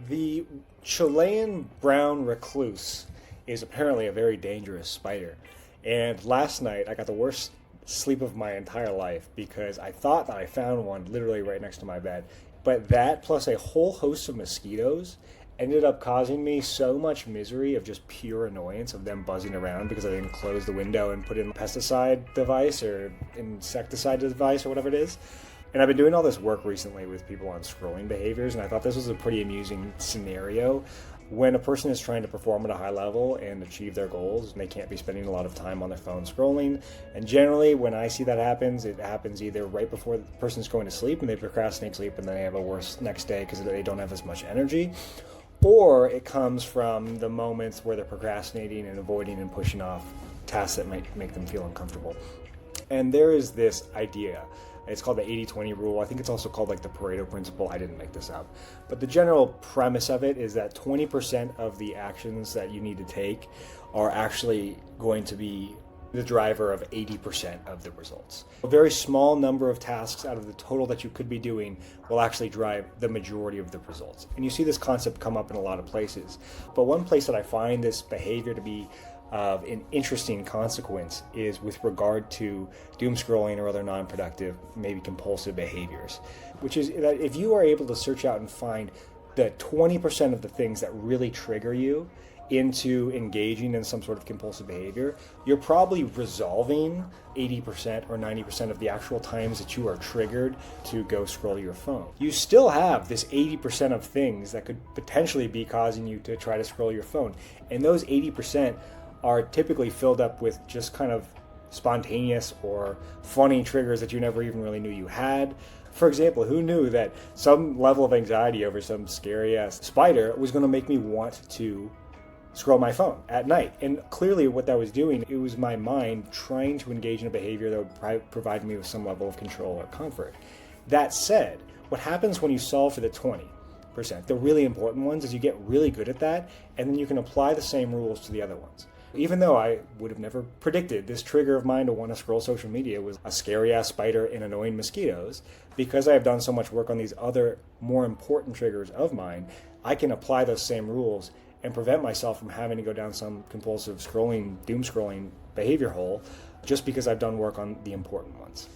The Chilean brown recluse is apparently a very dangerous spider. And last night I got the worst sleep of my entire life because I thought that I found one literally right next to my bed. But that plus a whole host of mosquitoes ended up causing me so much misery of just pure annoyance of them buzzing around because I didn't close the window and put in a pesticide device or insecticide device or whatever it is. And I've been doing all this work recently with people on scrolling behaviors, and I thought this was a pretty amusing scenario. When a person is trying to perform at a high level and achieve their goals, and they can't be spending a lot of time on their phone scrolling. And generally, when I see that happens, it happens either right before the person's going to sleep and they procrastinate sleep and then they have a worse next day because they don't have as much energy. Or it comes from the moments where they're procrastinating and avoiding and pushing off tasks that might make them feel uncomfortable. And there is this idea. It's called the 80-20 rule. I think it's also called like the Pareto principle. I didn't make this up. But the general premise of it is that 20% of the actions that you need to take are actually going to be the driver of 80% of the results. A very small number of tasks out of the total that you could be doing will actually drive the majority of the results. And you see this concept come up in a lot of places. But one place that I find this behavior to be of an interesting consequence is with regard to doom scrolling or other non-productive, maybe compulsive behaviors, which is that if you are able to search out and find the 20% of the things that really trigger you into engaging in some sort of compulsive behavior, you're probably resolving 80% or 90% of the actual times that you are triggered to go scroll your phone. You still have this 80% of things that could potentially be causing you to try to scroll your phone. And those 80% are typically filled up with just kind of spontaneous or funny triggers that you never even really knew you had. For example, who knew that some level of anxiety over some scary ass spider was going to make me want to scroll my phone at night? And clearly what that was doing, it was my mind trying to engage in a behavior that would provide me with some level of control or comfort. That said, what happens when you solve for the 20%, the really important ones, is you get really good at that, and then you can apply the same rules to the other ones. Even though I would have never predicted this trigger of mine to want to scroll social media was a scary-ass spider and annoying mosquitoes, because I have done so much work on these other more important triggers of mine, I can apply those same rules and prevent myself from having to go down some compulsive scrolling, doom scrolling behavior hole just because I've done work on the important ones.